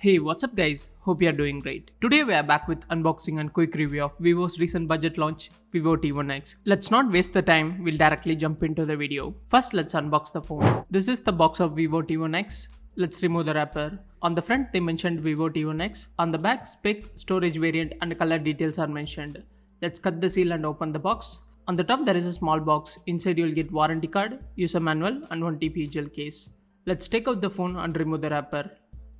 Hey, what's up guys? Hope you are doing great. Today we are back with unboxing and quick review of Vivo's recent budget launch, vivo T1X. Let's not waste the time, we'll directly jump into the video. First, let's unbox the phone. This is the box of vivo T1X. Let's remove the wrapper. On the front, they mentioned vivo T1X. On the back, spec, storage variant and color details are mentioned. Let's cut the seal and open the box. On the top, there is a small box. Inside, you'll get warranty card, user manual and 1 TP gel case. Let's take out the phone and remove the wrapper.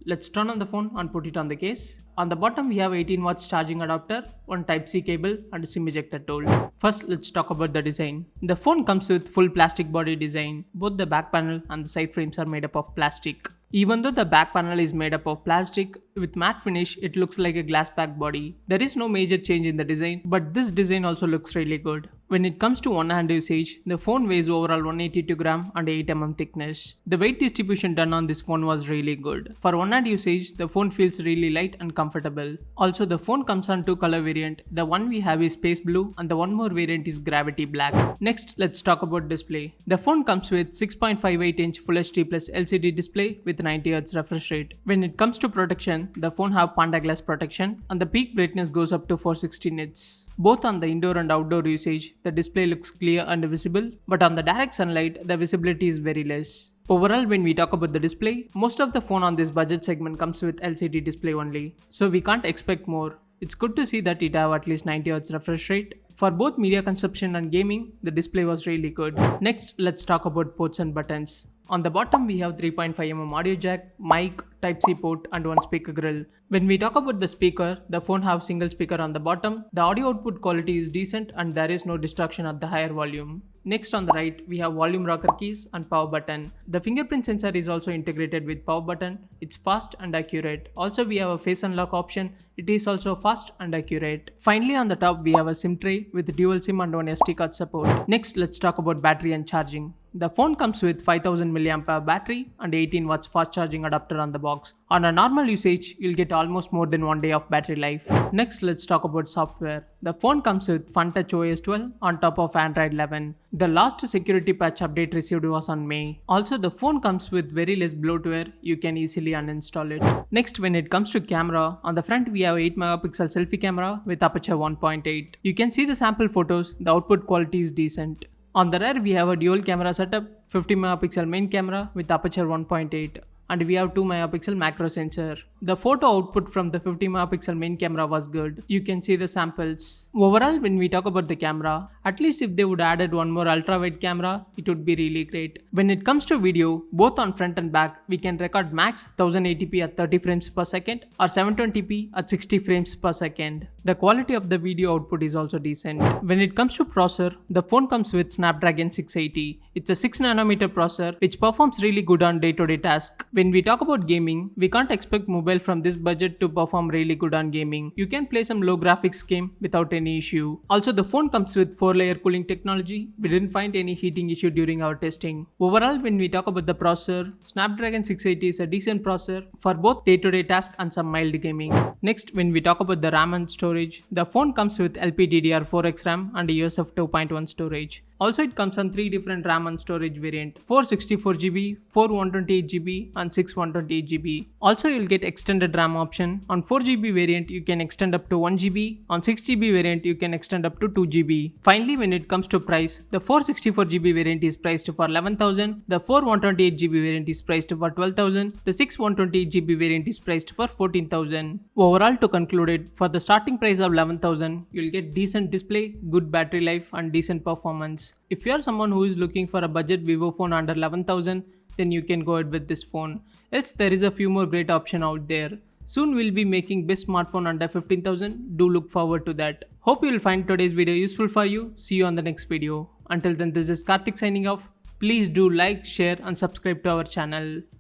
Let's turn on the phone and put it on the case. On the bottom we have 18 watts charging adapter, one Type-C cable and a SIM ejector tool. First let's talk about the design. The phone comes with full plastic body design. Both the back panel and the side frames are made up of plastic. Even though the back panel is made up of plastic, with matte finish it looks like a glass back body. There is no major change in the design, but this design also looks really good. When it comes to one-hand usage, the phone weighs overall 182 gram and 8 mm thickness. The weight distribution done on this phone was really good. For one-hand usage, the phone feels really light and comfortable. Also, the phone comes on two color variant. The one we have is space blue and the one more variant is gravity black. Next, let's talk about display. The phone comes with 6.58 inch Full HD Plus LCD display with 90Hz refresh rate. When it comes to protection, the phone have Panda Glass protection and the peak brightness goes up to 460 nits. Both on the indoor and outdoor usage, the display looks clear and visible, but on the direct sunlight, the visibility is very less. Overall, when we talk about the display, most of the phone on this budget segment comes with LCD display only, so we can't expect more. It's good to see that it have at least 90Hz refresh rate. For both media consumption and gaming, the display was really good. Next, let's talk about ports and buttons. On the bottom, we have 3.5mm audio jack, mic, Type-C port and one speaker grill. When we talk about the speaker, the phone have single speaker on the bottom. The audio output quality is decent and there is no distraction at the higher volume. Next on the right, we have volume rocker keys and power button. The fingerprint sensor is also integrated with power button. It's fast and accurate. Also, we have a face unlock option. It is also fast and accurate. Finally, on the top, we have a SIM tray with dual SIM and one SD card support. Next, let's talk about battery and charging. The phone comes with 5000 mAh battery and 18 watts fast charging adapter on the box. On a normal usage, you'll get almost more than 1 day of battery life. Next, let's talk about software. The phone comes with FunTouch OS 12 on top of Android 11. The last security patch update received was on May. Also, the phone comes with very less bloatware. You can easily uninstall it. Next, when it comes to camera, on the front we have 8 megapixel selfie camera with aperture 1.8. You can see the sample photos. The output quality is decent. On the rear, we have a dual camera setup, 50 megapixel main camera with aperture 1.8. And we have 2 megapixel macro sensor. The photo output from the 50 megapixel main camera was good. You can see the samples. Overall, when we talk about the camera, at least if they would added one more ultra wide camera, it would be really great. When it comes to video, both on front and back, we can record max 1080p at 30 frames per second or 720p at 60 frames per second. The quality of the video output is also decent. When it comes to processor, the phone comes with Snapdragon 680. It's a 6nm processor which performs really good on day-to-day tasks. When we talk about gaming, we can't expect mobile from this budget to perform really good on gaming. You can play some low graphics game without any issue. Also, the phone comes with 4-layer cooling technology. We didn't find any heating issue during our testing. Overall, when we talk about the processor, Snapdragon 680 is a decent processor for both day-to-day tasks and some mild gaming. Next, when we talk about the RAM and storage, the phone comes with LPDDR4X RAM and USF 2.1 storage. Also, it comes on 3 different RAM and storage variant, 464GB, 4128GB and 6128GB. Also, you'll get extended RAM option. On 4GB variant, you can extend up to 1GB. On 6GB variant, you can extend up to 2GB. Finally, when it comes to price, the 464GB variant is priced for 11,000, the 4128GB variant is priced for 12,000, the 6128GB variant is priced for 14,000. Overall, to conclude it, for the starting price of 11,000, you'll get decent display, good battery life and decent performance. If you are someone who is looking for a budget Vivo phone under 11,000, then you can go ahead with this phone. Else there is a few more great options out there. Soon we'll be making best smartphone under 15,000. Do look forward to that. Hope you will find today's video useful for you. See you on the next video. Until then, this is Karthik signing off. Please do like, share and subscribe to our channel.